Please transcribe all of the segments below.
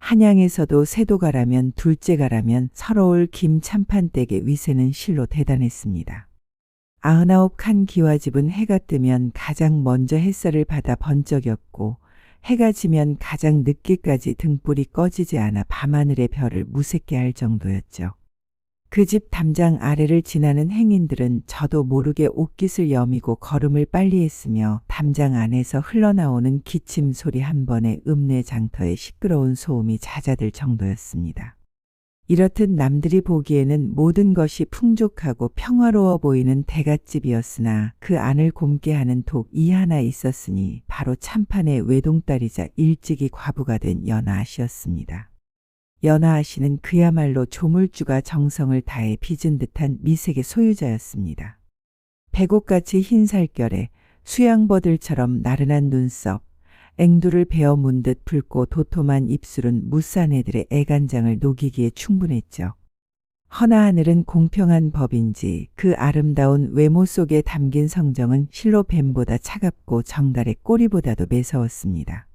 한양에서도 세도가라면 둘째가라면 서러울 김참판댁의 위세는 실로 대단했습니다. 99칸 기와집은 해가 뜨면 가장 먼저 햇살을 받아 번쩍였고 해가 지면 가장 늦게까지 등불이 꺼지지 않아 밤하늘의 별을 무색게 할 정도였죠. 그 집 담장 아래를 지나는 행인들은 저도 모르게 옷깃을 여미고 걸음을 빨리 했으며 담장 안에서 흘러나오는 기침 소리 한 번에 읍내장터에 시끄러운 소음이 잦아들 정도였습니다. 이렇듯 남들이 보기에는 모든 것이 풍족하고 평화로워 보이는 대갓집이었으나 그 안을 곰게 하는 독이 하나 있었으니 바로 참판의 외동딸이자 일찍이 과부가 된 연아 씨였습니다. 연아 씨는 그야말로 조물주가 정성을 다해 빚은 듯한 미색의 소유자였습니다. 백옥같이 흰 살결에 수양버들처럼 나른한 눈썹, 앵두를 베어 문 듯 붉고 도톰한 입술은 무싼 애들의 애간장을 녹이기에 충분했죠. 허나 하늘은 공평한 법인지 그 아름다운 외모 속에 담긴 성정은 실로 뱀보다 차갑고 정달의 꼬리보다도 매서웠습니다.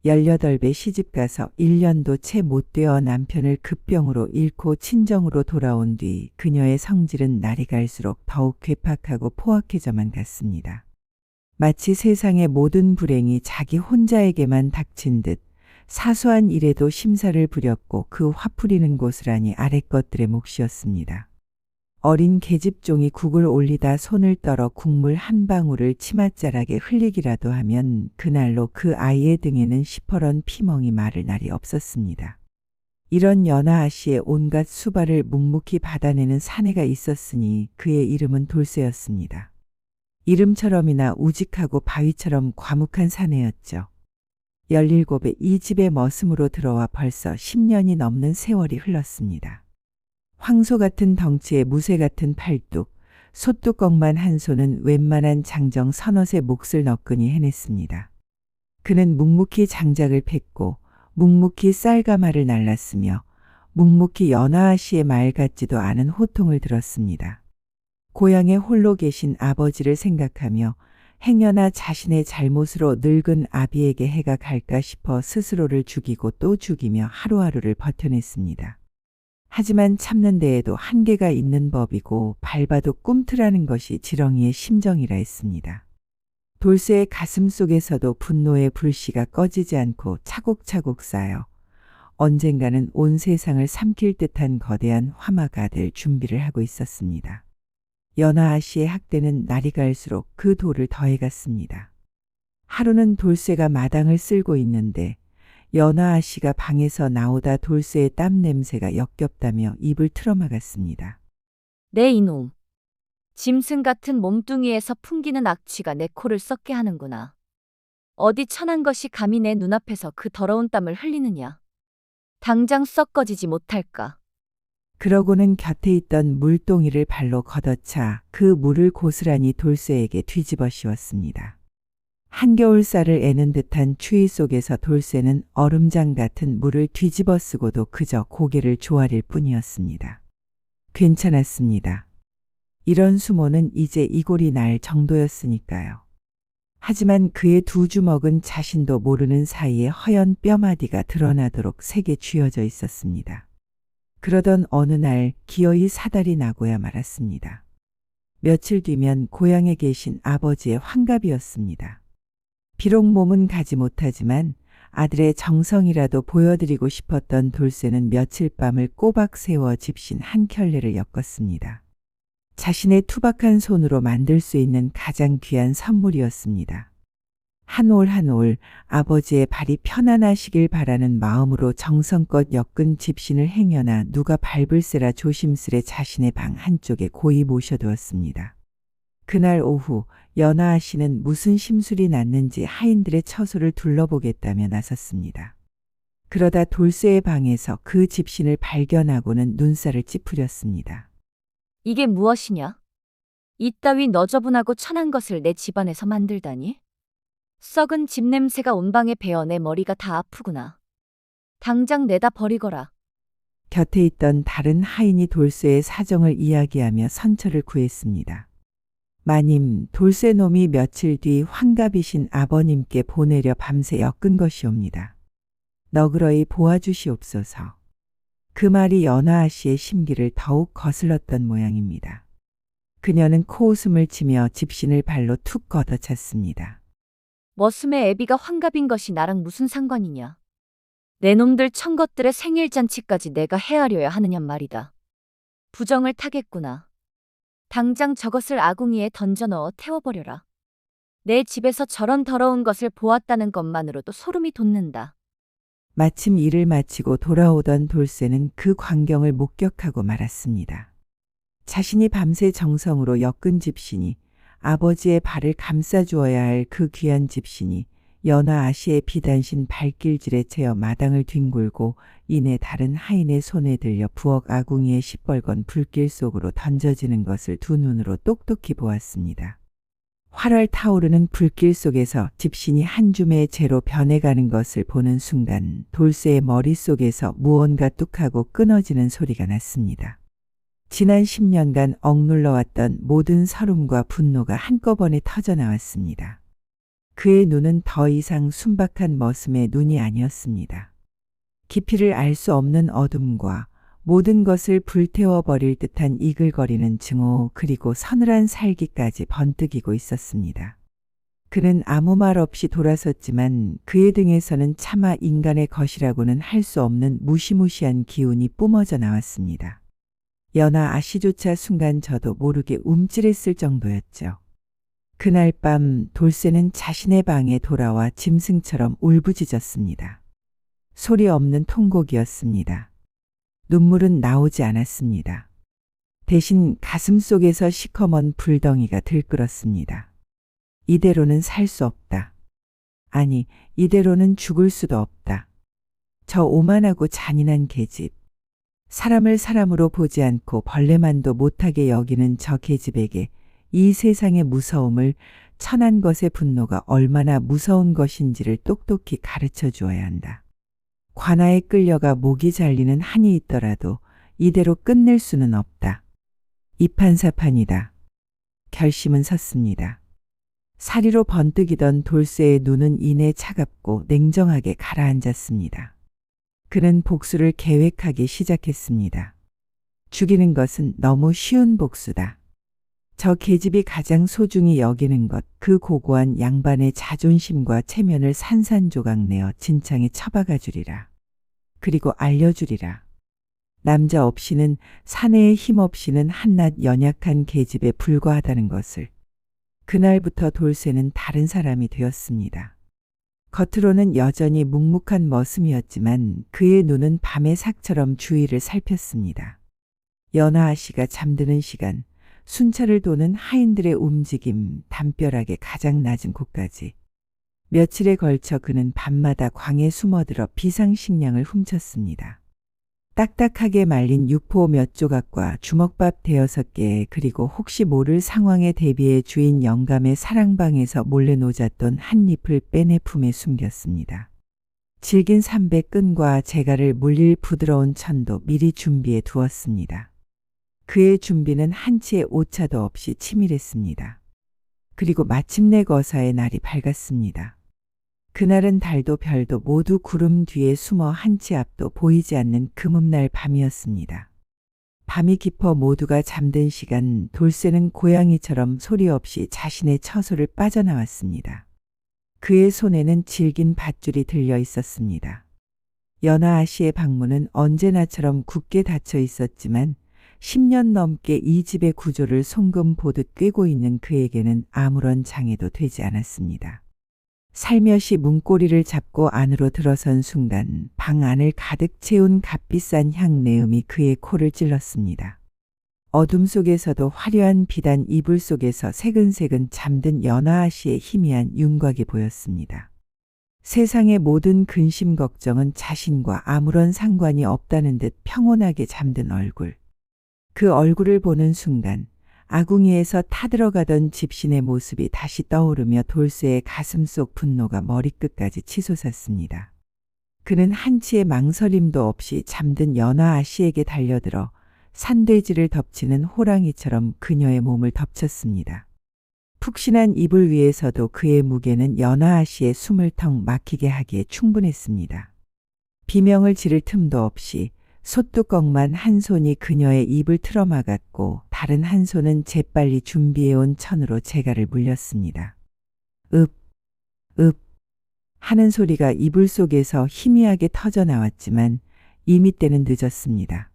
18배 시집가서 1년도 채 못 되어 남편을 급병으로 잃고 친정으로 돌아온 뒤 그녀의 성질은 날이 갈수록 더욱 괴팍하고 포악해져만 갔습니다. 마치 세상의 모든 불행이 자기 혼자에게만 닥친 듯 사소한 일에도 심사를 부렸고 그 화풀이는 고스란히 아랫 것들의 몫이었습니다. 어린 계집종이 국을 올리다 손을 떨어 국물 한 방울을 치맛자락에 흘리기라도 하면 그날로 그 아이의 등에는 시퍼런 피멍이 마를 날이 없었습니다. 이런 연아 씨의 온갖 수발을 묵묵히 받아내는 사내가 있었으니 그의 이름은 돌쇠였습니다. 이름처럼이나 우직하고 바위처럼 과묵한 사내였죠. 17에 이 집에 머슴으로 들어와 벌써 10년이 넘는 세월이 흘렀습니다. 황소 같은 덩치에 무쇠 같은 팔뚝, 소뚜껑만 한 손은 웬만한 장정 서너의 몫을 너끈히 해냈습니다. 그는 묵묵히 장작을 팼고 묵묵히 쌀가마를 날랐으며 묵묵히 연아 씨의 말 같지도 않은 호통을 들었습니다. 고향에 홀로 계신 아버지를 생각하며 행여나 자신의 잘못으로 늙은 아비에게 해가 갈까 싶어 스스로를 죽이고 또 죽이며 하루하루를 버텨냈습니다. 하지만 참는 데에도 한계가 있는 법이고 밟아도 꿈틀하는 것이 지렁이의 심정이라 했습니다. 돌쇠의 가슴 속에서도 분노의 불씨가 꺼지지 않고 차곡차곡 쌓여 언젠가는 온 세상을 삼킬 듯한 거대한 화마가 될 준비를 하고 있었습니다. 연아 씨의 학대는 날이 갈수록 그 돌을 더해갔습니다. 하루는 돌쇠가 마당을 쓸고 있는데 연아 씨가 방에서 나오다 돌쇠의 땀 냄새가 역겹다며 입을 틀어막았습니다. 내 이놈. 짐승 같은 몸뚱이에서 풍기는 악취가 내 코를 썩게 하는구나. 어디 천한 것이 감히 내 눈앞에서 그 더러운 땀을 흘리느냐. 당장 썩 꺼지지 못할까. 그러고는 곁에 있던 물동이를 발로 걷어차 그 물을 고스란히 돌쇠에게 뒤집어 씌웠습니다. 한겨울 쌀을 애는 듯한 추위 속에서 돌쇠는 얼음장 같은 물을 뒤집어 쓰고도 그저 고개를 조아릴 뿐이었습니다. 괜찮았습니다. 이런 수모는 이제 이골이 날 정도였으니까요. 하지만 그의 두 주먹은 자신도 모르는 사이에 허연 뼈마디가 드러나도록 세게 쥐어져 있었습니다. 그러던 어느 날 기어이 사달이 나고야 말았습니다. 며칠 뒤면 고향에 계신 아버지의 환갑이었습니다. 비록 몸은 가지 못하지만 아들의 정성이라도 보여드리고 싶었던 돌쇠는 며칠 밤을 꼬박 세워 집신 한 켤레를 엮었습니다. 자신의 투박한 손으로 만들 수 있는 가장 귀한 선물이었습니다. 한 올 한 올 아버지의 발이 편안하시길 바라는 마음으로 정성껏 엮은 집신을 행여나 누가 밟을세라 조심스레 자신의 방 한쪽에 고이 모셔두었습니다. 그날 오후 연아 씨는 무슨 심술이 났는지 하인들의 처소를 둘러보겠다며 나섰습니다. 그러다 돌쇠의 방에서 그 집신을 발견하고는 눈살을 찌푸렸습니다. 이게 무엇이냐? 이따위 너저분하고 천한 것을 내 집안에서 만들다니? 썩은 집 냄새가 온 방에 배어 내 머리가 다 아프구나. 당장 내다 버리거라. 곁에 있던 다른 하인이 돌쇠의 사정을 이야기하며 선처를 구했습니다. 마님, 돌쇠놈이 며칠 뒤 환갑이신 아버님께 보내려 밤새 엮은 것이옵니다. 너그러이 보아주시옵소서. 그 말이 연하아 씨의 심기를 더욱 거슬렀던 모양입니다. 그녀는 코웃음을 치며 집신을 발로 툭 걷어찼습니다. 머슴의 애비가 환갑인 것이 나랑 무슨 상관이냐. 내 놈들 천것들의 생일잔치까지 내가 헤아려야 하느냔 말이다. 부정을 타겠구나. 당장 저것을 아궁이에 던져 넣어 태워버려라. 내 집에서 저런 더러운 것을 보았다는 것만으로도 소름이 돋는다. 마침 일을 마치고 돌아오던 돌쇠는 그 광경을 목격하고 말았습니다. 자신이 밤새 정성으로 엮은 집신이, 아버지의 발을 감싸주어야 할 그 귀한 집신이 연하 아씨의 비단신 발길질에 채여 마당을 뒹굴고 이내 다른 하인의 손에 들려 부엌 아궁이에 시뻘건 불길 속으로 던져지는 것을 두 눈으로 똑똑히 보았습니다. 활활 타오르는 불길 속에서 집신이 한 줌의 재로 변해가는 것을 보는 순간 돌쇠의 머릿속에서 무언가 뚝하고 끊어지는 소리가 났습니다. 지난 10년간 억눌러왔던 모든 서름과 분노가 한꺼번에 터져나왔습니다. 그의 눈은 더 이상 순박한 머슴의 눈이 아니었습니다. 깊이를 알 수 없는 어둠과 모든 것을 불태워버릴 듯한 이글거리는 증오 그리고 서늘한 살기까지 번뜩이고 있었습니다. 그는 아무 말 없이 돌아섰지만 그의 등에서는 차마 인간의 것이라고는 할 수 없는 무시무시한 기운이 뿜어져 나왔습니다. 연하 아씨조차 순간 저도 모르게 움찔했을 정도였죠. 그날 밤 돌쇠는 자신의 방에 돌아와 짐승처럼 울부짖었습니다. 소리 없는 통곡이었습니다. 눈물은 나오지 않았습니다. 대신 가슴 속에서 시커먼 불덩이가 들끓었습니다. 이대로는 살 수 없다. 아니, 이대로는 죽을 수도 없다. 저 오만하고 잔인한 계집. 사람을 사람으로 보지 않고 벌레만도 못하게 여기는 저 계집에게 이 세상의 무서움을, 천한 것의 분노가 얼마나 무서운 것인지를 똑똑히 가르쳐 주어야 한다. 관아에 끌려가 목이 잘리는 한이 있더라도 이대로 끝낼 수는 없다. 이판사판이다. 결심은 섰습니다. 사리로 번뜩이던 돌쇠의 눈은 이내 차갑고 냉정하게 가라앉았습니다. 그는 복수를 계획하기 시작했습니다. 죽이는 것은 너무 쉬운 복수다. 저 계집이 가장 소중히 여기는 것, 그 고고한 양반의 자존심과 체면을 산산조각 내어 진창에 처박아 주리라. 그리고 알려주리라. 남자 없이는, 사내의 힘 없이는 한낱 연약한 계집에 불과하다는 것을. 그날부터 돌쇠는 다른 사람이 되었습니다. 겉으로는 여전히 묵묵한 머슴이었지만 그의 눈은 밤의 삭처럼 주위를 살폈습니다. 연하 아씨가 잠드는 시간, 순찰을 도는 하인들의 움직임, 담벼락의 가장 낮은 곳까지. 며칠에 걸쳐 그는 밤마다 광에 숨어들어 비상식량을 훔쳤습니다. 딱딱하게 말린 육포 몇 조각과 주먹밥 대여섯 개, 그리고 혹시 모를 상황에 대비해 주인 영감의 사랑방에서 몰래 놓았던 한 잎을 빼내 품에 숨겼습니다. 질긴 삼배 끈과 재갈을 물릴 부드러운 천도 미리 준비해 두었습니다. 그의 준비는 한치의 오차도 없이 치밀했습니다. 그리고 마침내 거사의 날이 밝았습니다. 그날은 달도 별도 모두 구름 뒤에 숨어 한치 앞도 보이지 않는 금음날 밤이었습니다. 밤이 깊어 모두가 잠든 시간, 돌쇠는 고양이처럼 소리 없이 자신의 처소를 빠져나왔습니다. 그의 손에는 질긴 밧줄이 들려 있었습니다. 연하 아씨의 방문은 언제나처럼 굳게 닫혀 있었지만 10년 넘게 이 집의 구조를 송금 보듯 꿰고 있는 그에게는 아무런 장애도 되지 않았습니다. 살며시 문고리를 잡고 안으로 들어선 순간 방 안을 가득 채운 값비싼 향내음이 그의 코를 찔렀습니다. 어둠 속에서도 화려한 비단 이불 속에서 새근새근 잠든 연하 아씨의 희미한 윤곽이 보였습니다. 세상의 모든 근심 걱정은 자신과 아무런 상관이 없다는 듯 평온하게 잠든 얼굴. 그 얼굴을 보는 순간 아궁이에서 타들어가던 집신의 모습이 다시 떠오르며 돌쇠의 가슴속 분노가 머리끝까지 치솟았습니다. 그는 한치의 망설임도 없이 잠든 연하 아씨에게 달려들어 산돼지를 덮치는 호랑이처럼 그녀의 몸을 덮쳤습니다. 푹신한 이불 위에서도 그의 무게는 연하 아씨의 숨을 턱 막히게 하기에 충분했습니다. 비명을 지를 틈도 없이 솥뚜껑만 한 손이 그녀의 입을 틀어막았고 다른 한 손은 재빨리 준비해온 천으로 재갈을 물렸습니다. 읍, 읍 하는 소리가 이불 속에서 희미하게 터져 나왔지만 이미 때는 늦었습니다.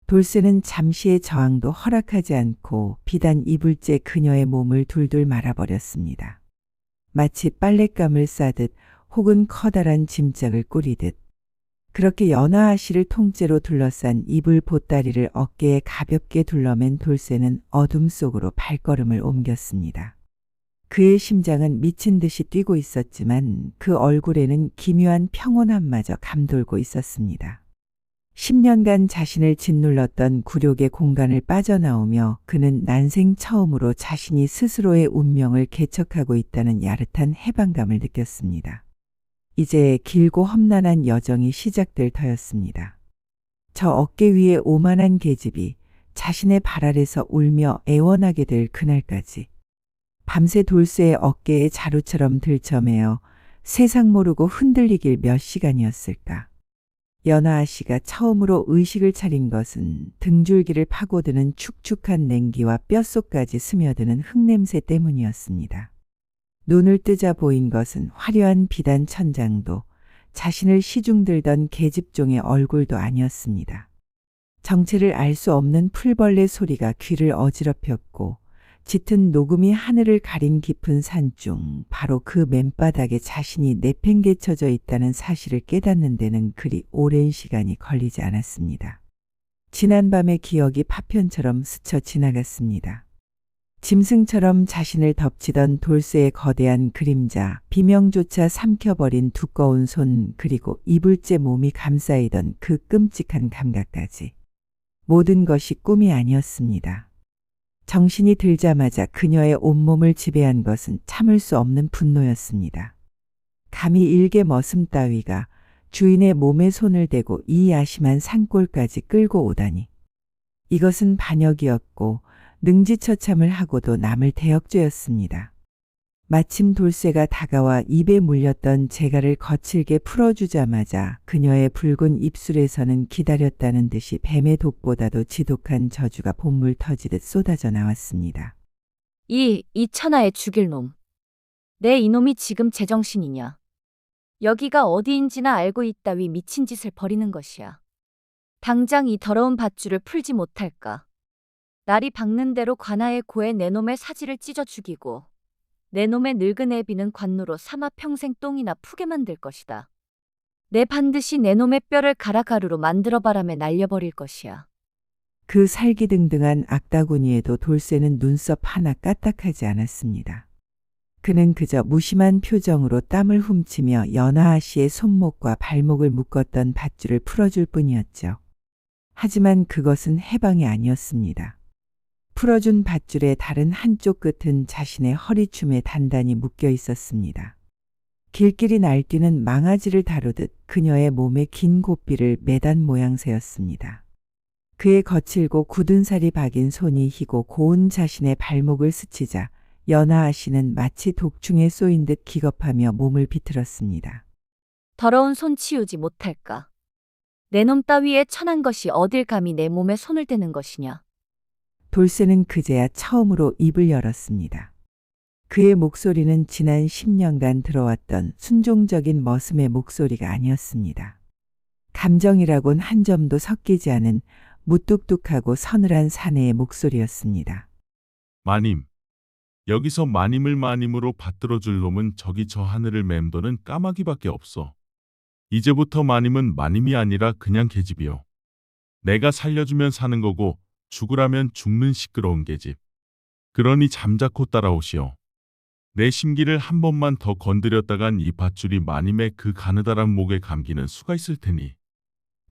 돌쇠는 잠시의 저항도 허락하지 않고 비단 이불째 그녀의 몸을 둘둘 말아버렸습니다. 마치 빨랫감을 싸듯 혹은 커다란 짐짝을 꾸리듯. 그렇게 연하아 씨를 통째로 둘러싼 이불 보따리를 어깨에 가볍게 둘러맨 돌쇠는 어둠 속으로 발걸음을 옮겼습니다. 그의 심장은 미친 듯이 뛰고 있었지만 그 얼굴에는 기묘한 평온함마저 감돌고 있었습니다. 10년간 자신을 짓눌렀던 굴욕의 공간을 빠져나오며 그는 난생 처음으로 자신이 스스로의 운명을 개척하고 있다는 야릇한 해방감을 느꼈습니다. 이제 길고 험난한 여정이 시작될 터였습니다. 저 어깨 위에 오만한 계집이 자신의 발 아래서 울며 애원하게 될 그날까지 밤새 돌쇠의 어깨에 자루처럼 들쳐매어 세상 모르고 흔들리길 몇 시간이었을까. 연하아 씨가 처음으로 의식을 차린 것은 등줄기를 파고드는 축축한 냉기와 뼛속까지 스며드는 흙냄새 때문이었습니다. 눈을 뜨자 보인 것은 화려한 비단 천장도 자신을 시중들던 계집종의 얼굴도 아니었습니다. 정체를 알 수 없는 풀벌레 소리가 귀를 어지럽혔고 짙은 녹음이 하늘을 가린 깊은 산중 바로 그 맨바닥에 자신이 내팽개쳐져 있다는 사실을 깨닫는 데는 그리 오랜 시간이 걸리지 않았습니다. 지난밤의 기억이 파편처럼 스쳐 지나갔습니다. 짐승처럼 자신을 덮치던 돌쇠의 거대한 그림자, 비명조차 삼켜버린 두꺼운 손, 그리고 이불째 몸이 감싸이던 그 끔찍한 감각까지. 모든 것이 꿈이 아니었습니다. 정신이 들자마자 그녀의 온몸을 지배한 것은 참을 수 없는 분노였습니다. 감히 일개 머슴 따위가 주인의 몸에 손을 대고 이 야심한 산골까지 끌고 오다니. 이것은 반역이었고 능지처참을 하고도 남을 대역죄였습니다. 마침 돌쇠가 다가와 입에 물렸던 재갈을 거칠게 풀어주자마자 그녀의 붉은 입술에서는 기다렸다는 듯이 뱀의 독보다도 지독한 저주가 봇물 터지듯 쏟아져 나왔습니다. 이 천하에 죽일 놈. 내 이놈이 지금 제정신이냐. 여기가 어디인지나 알고 있다위 미친 짓을 벌이는 것이야. 당장 이 더러운 밧줄을 풀지 못할까. 날이 밝는 대로 관아의 고에 내 놈의 사지를 찢어 죽이고 내 놈의 늙은 애비는 관노로 삼아 평생 똥이나 푸게 만들 것이다. 내 반드시 내 놈의 뼈를 갈아 가루로 만들어 바람에 날려버릴 것이야. 그 살기등등한 악다구니에도 돌쇠는 눈썹 하나 까딱하지 않았습니다. 그는 그저 무심한 표정으로 땀을 훔치며 연하아 씨의 손목과 발목을 묶었던 밧줄을 풀어줄 뿐이었죠. 하지만 그것은 해방이 아니었습니다. 풀어준 밧줄의 다른 한쪽 끝은 자신의 허리춤에 단단히 묶여 있었습니다. 길길이 날뛰는 망아지를 다루듯 그녀의 몸에 긴 고삐를 매단 모양새였습니다. 그의 거칠고 굳은 살이 박인 손이 희고 고운 자신의 발목을 스치자 연하아 씨는 마치 독충에 쏘인 듯 기겁하며 몸을 비틀었습니다. 더러운 손 치우지 못할까. 내 놈 따위에 천한 것이 어딜 감히 내 몸에 손을 대는 것이냐. 돌쇠는 그제야 처음으로 입을 열었습니다. 그의 목소리는 지난 10년간 들어왔던 순종적인 머슴의 목소리가 아니었습니다. 감정이라곤 한 점도 섞이지 않은 무뚝뚝하고 서늘한 사내의 목소리였습니다. 마님, 여기서 마님을 마님으로 받들어줄 놈은 저기 저 하늘을 맴도는 까마귀밖에 없어. 이제부터 마님은 마님이 아니라 그냥 계집이요. 내가 살려주면 사는 거고 죽으라면 죽는 시끄러운 계집. 그러니 잠자코 따라오시오. 내 심기를 한 번만 더 건드렸다간 이 밧줄이 마님의 그 가느다란 목에 감기는 수가 있을 테니.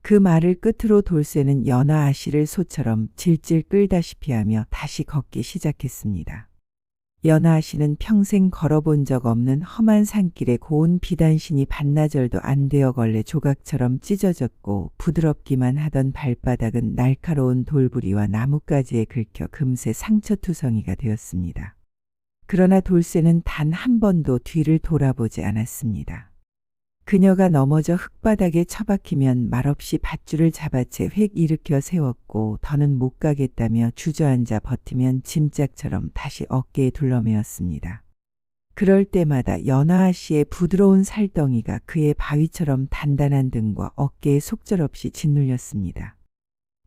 그 말을 끝으로 돌쇠는 연하아 씨를 소처럼 질질 끌다시피 하며 다시 걷기 시작했습니다. 연하아 씨는 평생 걸어본 적 없는 험한 산길에 고운 비단신이 반나절도 안 되어 걸레 조각처럼 찢어졌고 부드럽기만 하던 발바닥은 날카로운 돌부리와 나뭇가지에 긁혀 금세 상처투성이가 되었습니다. 그러나 돌쇠는 단 한 번도 뒤를 돌아보지 않았습니다. 그녀가 넘어져 흙바닥에 처박히면 말없이 밧줄을 잡아채 획 일으켜 세웠고 더는 못 가겠다며 주저앉아 버티면 짐짝처럼 다시 어깨에 둘러매었습니다. 그럴 때마다 연하아 씨의 부드러운 살덩이가 그의 바위처럼 단단한 등과 어깨에 속절없이 짓눌렸습니다.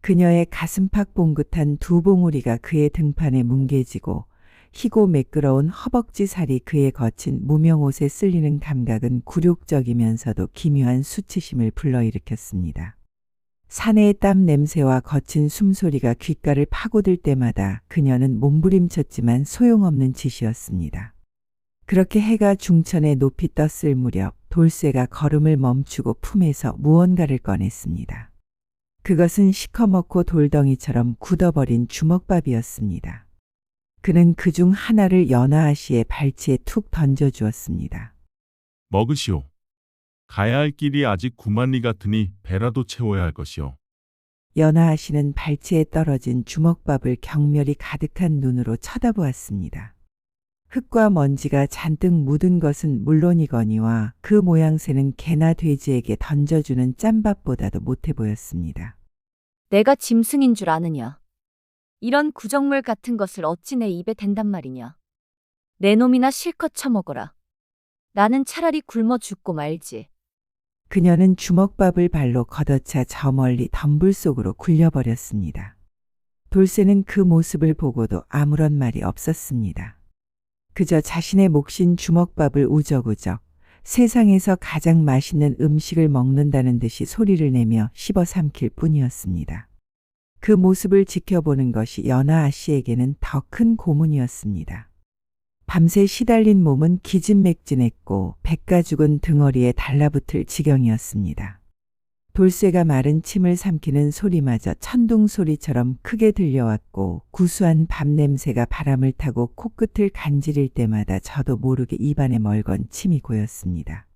그녀의 가슴팍 봉긋한 두 봉우리가 그의 등판에 뭉개지고 희고 매끄러운 허벅지 살이 그의 거친 무명옷에 쓸리는 감각은 굴욕적이면서도 기묘한 수치심을 불러일으켰습니다. 사내의 땀 냄새와 거친 숨소리가 귓가를 파고들 때마다 그녀는 몸부림쳤지만 소용없는 짓이었습니다. 그렇게 해가 중천에 높이 떴을 무렵 돌쇠가 걸음을 멈추고 품에서 무언가를 꺼냈습니다. 그것은 시커멓고 돌덩이처럼 굳어버린 주먹밥이었습니다. 그는 그중 하나를 연하아 씨의 발치에 툭 던져주었습니다. 먹으시오. 가야 할 길이 아직 9만 리 같으니 배라도 채워야 할 것이오. 연하아 씨는 발치에 떨어진 주먹밥을 경멸이 가득한 눈으로 쳐다보았습니다. 흙과 먼지가 잔뜩 묻은 것은 물론이거니와 그 모양새는 개나 돼지에게 던져주는 짬밥보다도 못해 보였습니다. 내가 짐승인 줄 아느냐? 이런 구정물 같은 것을 어찌 내 입에 댄단 말이냐? 내 놈이나 실컷 처먹어라. 나는 차라리 굶어 죽고 말지. 그녀는 주먹밥을 발로 걷어차 저 멀리 덤불 속으로 굴려버렸습니다. 돌쇠는 그 모습을 보고도 아무런 말이 없었습니다. 그저 자신의 몫인 주먹밥을 우적우적 세상에서 가장 맛있는 음식을 먹는다는 듯이 소리를 내며 씹어 삼킬 뿐이었습니다. 그 모습을 지켜보는 것이 연하아 씨에게는 더 큰 고문이었습니다. 밤새 시달린 몸은 기진맥진했고 백가죽은 등허리에 달라붙을 지경이었습니다. 돌쇠가 마른 침을 삼키는 소리마저 천둥 소리처럼 크게 들려왔고 구수한 밤 냄새가 바람을 타고 코끝을 간지릴 때마다 저도 모르게 입안에 멀건 침이 고였습니다.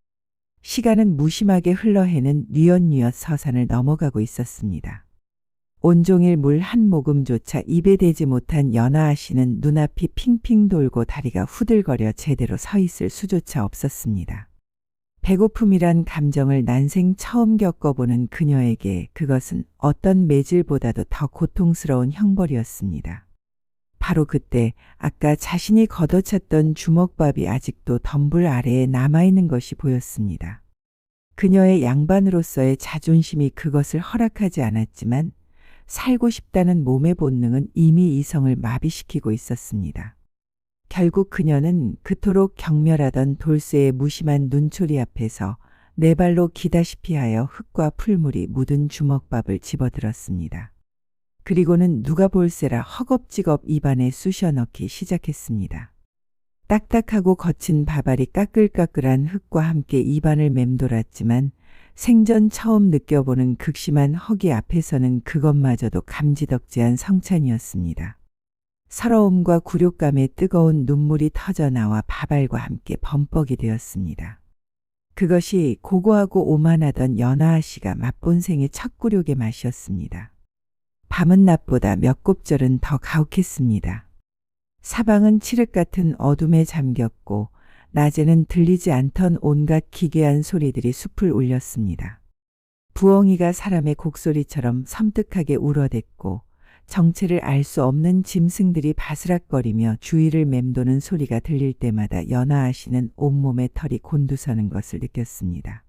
시간은 무심하게 흘러해는 뉘엿뉘엿 서산을 넘어가고 있었습니다. 온종일 물 한 모금조차 입에 대지 못한 연하아 씨는 눈앞이 핑핑 돌고 다리가 후들거려 제대로 서 있을 수조차 없었습니다. 배고픔이란 감정을 난생 처음 겪어보는 그녀에게 그것은 어떤 매질보다도 더 고통스러운 형벌이었습니다. 바로 그때 아까 자신이 걷어찼던 주먹밥이 아직도 덤불 아래에 남아있는 것이 보였습니다. 그녀의 양반으로서의 자존심이 그것을 허락하지 않았지만 살고 싶다는 몸의 본능은 이미 이성을 마비시키고 있었습니다. 결국 그녀는 그토록 경멸하던 돌쇠의 무심한 눈초리 앞에서 네 발로 기다시피 하여 흙과 풀물이 묻은 주먹밥을 집어들었습니다. 그리고는 누가 볼세라 허겁지겁 입안에 쑤셔 넣기 시작했습니다. 딱딱하고 거친 밥알이 까끌까끌한 흙과 함께 입안을 맴돌았지만 생전 처음 느껴보는 극심한 허기 앞에서는 그것마저도 감지덕지한 성찬이었습니다. 서러움과 굴욕감에 뜨거운 눈물이 터져나와 밥알과 함께 범벅이 되었습니다. 그것이 고고하고 오만하던 연하아 씨가 맛본 생의 첫 굴욕의 맛이었습니다. 밤은 낮보다 몇 곱절은 더 가혹했습니다. 사방은 칠흑 같은 어둠에 잠겼고 낮에는 들리지 않던 온갖 기괴한 소리들이 숲을 울렸습니다. 부엉이가 사람의 곡소리처럼 섬뜩하게 울어댔고 정체를 알 수 없는 짐승들이 바스락거리며 주위를 맴도는 소리가 들릴 때마다 연하아 씨는 온몸에 털이 곤두서는 것을 느꼈습니다.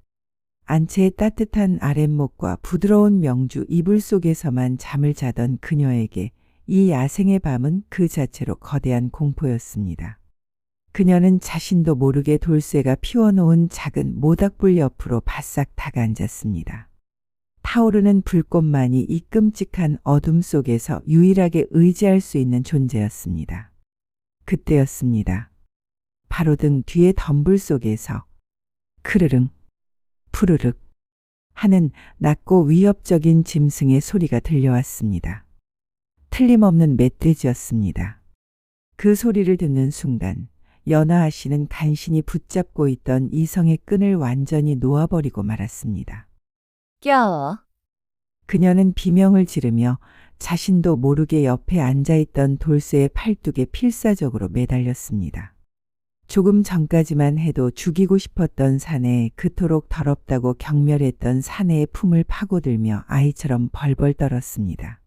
안채의 따뜻한 아랫목과 부드러운 명주 이불 속에서만 잠을 자던 그녀에게 이 야생의 밤은 그 자체로 거대한 공포였습니다. 그녀는 자신도 모르게 돌쇠가 피워놓은 작은 모닥불 옆으로 바싹 다가앉았습니다. 타오르는 불꽃만이 이 끔찍한 어둠 속에서 유일하게 의지할 수 있는 존재였습니다. 그때였습니다. 바로 등 뒤의 덤불 속에서 크르릉, 푸르륵 하는 낮고 위협적인 짐승의 소리가 들려왔습니다. 틀림없는 멧돼지였습니다. 그 소리를 듣는 순간 연하아 씨는 간신히 붙잡고 있던 이성의 끈을 완전히 놓아버리고 말았습니다. 꺄어. 그녀는 비명을 지르며 자신도 모르게 옆에 앉아있던 돌쇠의 팔뚝에 필사적으로 매달렸습니다. 조금 전까지만 해도 죽이고 싶었던 사내, 그토록 더럽다고 경멸했던 사내의 품을 파고들며 아이처럼 벌벌 떨었습니다.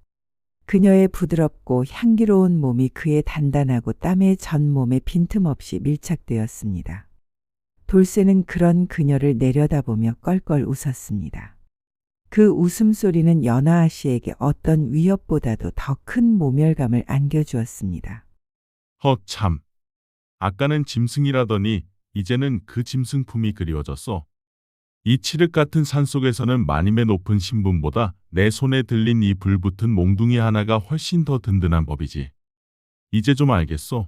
그녀의 부드럽고 향기로운 몸이 그의 단단하고 땀에 전 몸에 빈틈없이 밀착되었습니다. 돌쇠는 그런 그녀를 내려다보며 껄껄 웃었습니다. 그 웃음소리는 연하아 씨에게 어떤 위협보다도 더 큰 모멸감을 안겨주었습니다. 참. 아까는 짐승이라더니 이제는 그 짐승품이 그리워졌어. 이 칠흑 같은 산속에서는 마님의 높은 신분보다 내 손에 들린 이 불붙은 몽둥이 하나가 훨씬 더 든든한 법이지. 이제 좀 알겠어.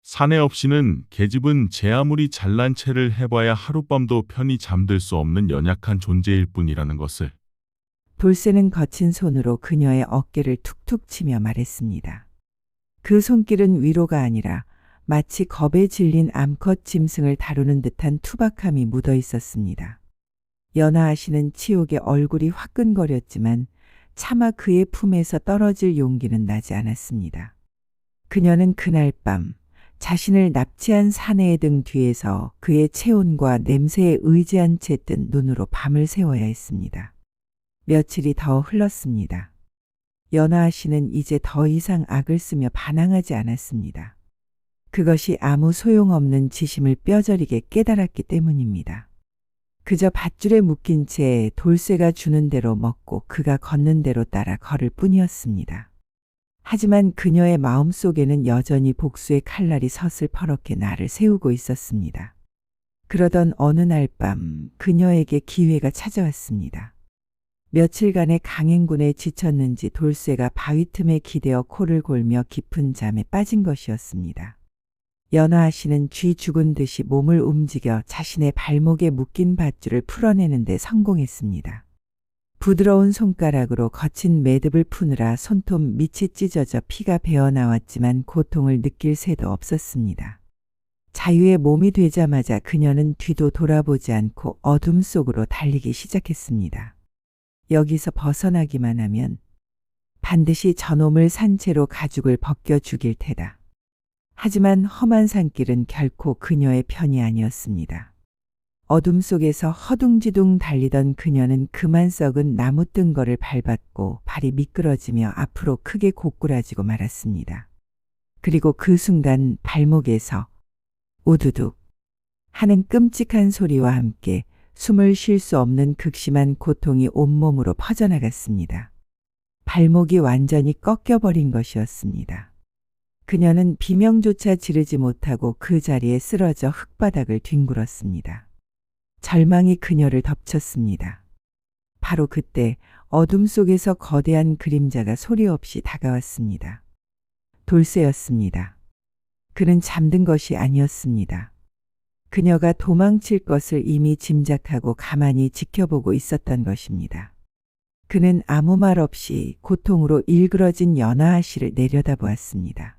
사내 없이는 계집은 제 아무리 잘난 체를 해봐야 하룻밤도 편히 잠들 수 없는 연약한 존재일 뿐이라는 것을. 돌쇠는 거친 손으로 그녀의 어깨를 툭툭 치며 말했습니다. 그 손길은 위로가 아니라 마치 겁에 질린 암컷 짐승을 다루는 듯한 투박함이 묻어 있었습니다. 연하아 씨는 치욕에 얼굴이 화끈거렸지만 차마 그의 품에서 떨어질 용기는 나지 않았습니다. 그녀는 그날 밤 자신을 납치한 사내의 등 뒤에서 그의 체온과 냄새에 의지한 채 뜬 눈으로 밤을 새워야 했습니다. 며칠이 더 흘렀습니다. 연하아 씨는 이제 더 이상 악을 쓰며 반항하지 않았습니다. 그것이 아무 소용없는 짓임을 뼈저리게 깨달았기 때문입니다. 그저 밧줄에 묶인 채 돌쇠가 주는 대로 먹고 그가 걷는 대로 따라 걸을 뿐이었습니다. 하지만 그녀의 마음속에는 여전히 복수의 칼날이 서슬퍼렇게 나를 세우고 있었습니다. 그러던 어느 날 밤 그녀에게 기회가 찾아왔습니다. 며칠간의 강행군에 지쳤는지 돌쇠가 바위 틈에 기대어 코를 골며 깊은 잠에 빠진 것이었습니다. 연하아 씨는 쥐 죽은 듯이 몸을 움직여 자신의 발목에 묶인 밧줄을 풀어내는 데 성공했습니다. 부드러운 손가락으로 거친 매듭을 푸느라 손톱 밑이 찢어져 피가 배어나왔지만 고통을 느낄 새도 없었습니다. 자유의 몸이 되자마자 그녀는 뒤도 돌아보지 않고 어둠 속으로 달리기 시작했습니다. 여기서 벗어나기만 하면 반드시 저놈을 산채로 가죽을 벗겨 죽일 테다. 하지만 험한 산길은 결코 그녀의 편이 아니었습니다. 어둠 속에서 허둥지둥 달리던 그녀는 그만 썩은 나무 뜬거를 밟았고 발이 미끄러지며 앞으로 크게 고꾸라지고 말았습니다. 그리고 그 순간 발목에서 우두둑 하는 끔찍한 소리와 함께 숨을 쉴 수 없는 극심한 고통이 온몸으로 퍼져나갔습니다. 발목이 완전히 꺾여버린 것이었습니다. 그녀는 비명조차 지르지 못하고 그 자리에 쓰러져 흙바닥을 뒹굴었습니다. 절망이 그녀를 덮쳤습니다. 바로 그때 어둠 속에서 거대한 그림자가 소리 없이 다가왔습니다. 돌쇠였습니다. 그는 잠든 것이 아니었습니다. 그녀가 도망칠 것을 이미 짐작하고 가만히 지켜보고 있었던 것입니다. 그는 아무 말 없이 고통으로 일그러진 연하아 씨를 내려다보았습니다.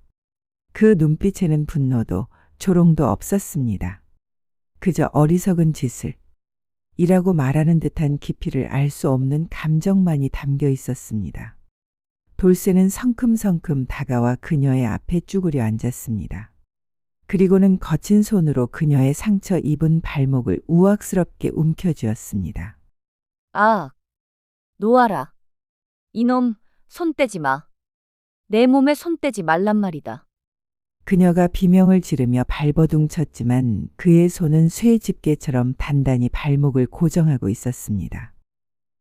그 눈빛에는 분노도 조롱도 없었습니다. 그저 어리석은 짓을 이라고 말하는 듯한 깊이를 알 수 없는 감정만이 담겨 있었습니다. 돌쇠는 성큼성큼 다가와 그녀의 앞에 쭈그려 앉았습니다. 그리고는 거친 손으로 그녀의 상처 입은 발목을 우악스럽게 움켜쥐었습니다. 아, 놓아라. 이놈, 손 떼지 마. 내 몸에 손 떼지 말란 말이다. 그녀가 비명을 지르며 발버둥 쳤지만 그의 손은 쇠 집게처럼 단단히 발목을 고정하고 있었습니다.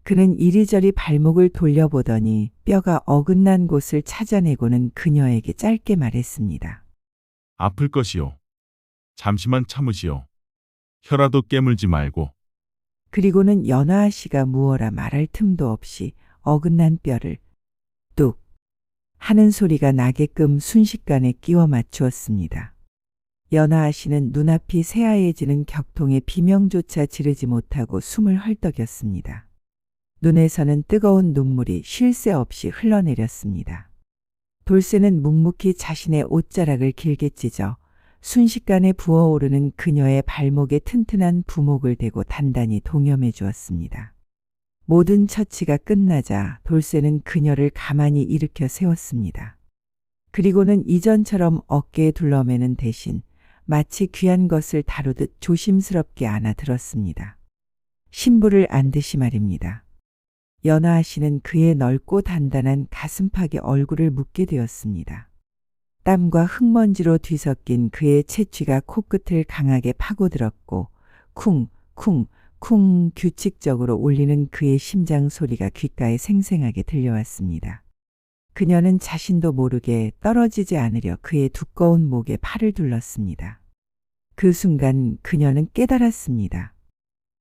그는 이리저리 발목을 돌려보더니 뼈가 어긋난 곳을 찾아내고는 그녀에게 짧게 말했습니다. 아플 것이요. 잠시만 참으시오. 혀라도 깨물지 말고. 그리고는 연하아 씨가 무어라 말할 틈도 없이 어긋난 뼈를 뚝 하는 소리가 나게끔 순식간에 끼워 맞추었습니다. 연하아 씨는 눈앞이 새하얘지는 격통에 비명조차 지르지 못하고 숨을 헐떡였습니다. 눈에서는 뜨거운 눈물이 쉴 새 없이 흘러내렸습니다. 돌쇠는 묵묵히 자신의 옷자락을 길게 찢어 순식간에 부어오르는 그녀의 발목에 튼튼한 부목을 대고 단단히 동여매 주었습니다. 모든 처치가 끝나자 돌쇠는 그녀를 가만히 일으켜 세웠습니다. 그리고는 이전처럼 어깨에 둘러매는 대신 마치 귀한 것을 다루듯 조심스럽게 안아들었습니다. 신부를 안듯이 말입니다. 연하아 씨는 그의 넓고 단단한 가슴팍에 얼굴을 묻게 되었습니다. 땀과 흙먼지로 뒤섞인 그의 채취가 코끝을 강하게 파고들었고 쿵, 쿵, 쿵 규칙적으로 울리는 그의 심장 소리가 귓가에 생생하게 들려왔습니다. 그녀는 자신도 모르게 떨어지지 않으려 그의 두꺼운 목에 팔을 둘렀습니다. 그 순간 그녀는 깨달았습니다.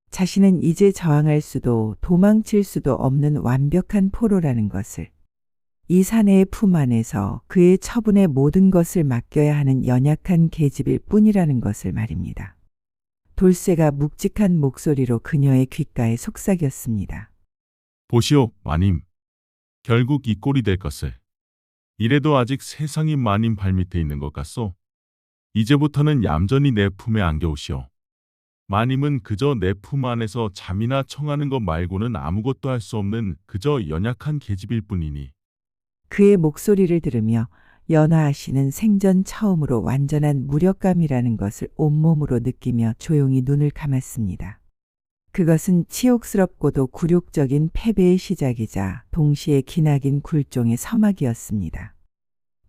자신은 이제 저항할 수도 도망칠 수도 없는 완벽한 포로라는 것을. 이 사내의 품 안에서 그의 처분의 모든 것을 맡겨야 하는 연약한 계집일 뿐이라는 것을 말입니다. 돌쇠가 묵직한 목소리로 그녀의 귓가에 속삭였습니다. 보시오, 마님. 결국 이 꼴이 될 것을. 이래도 아직 세상이 마님 발밑에 있는 것 같소. 이제부터는 얌전히 내 품에 안겨오시오. 마님은 그저 내 품 안에서 잠이나 청하는 것 말고는 아무것도 할 수 없는 그저 연약한 계집일 뿐이니. 그의 목소리를 들으며 연하아 씨는 생전 처음으로 완전한 무력감이라는 것을 온몸으로 느끼며 조용히 눈을 감았습니다. 그것은 치욕스럽고도 굴욕적인 패배의 시작이자 동시에 기나긴 굴종의 서막이었습니다.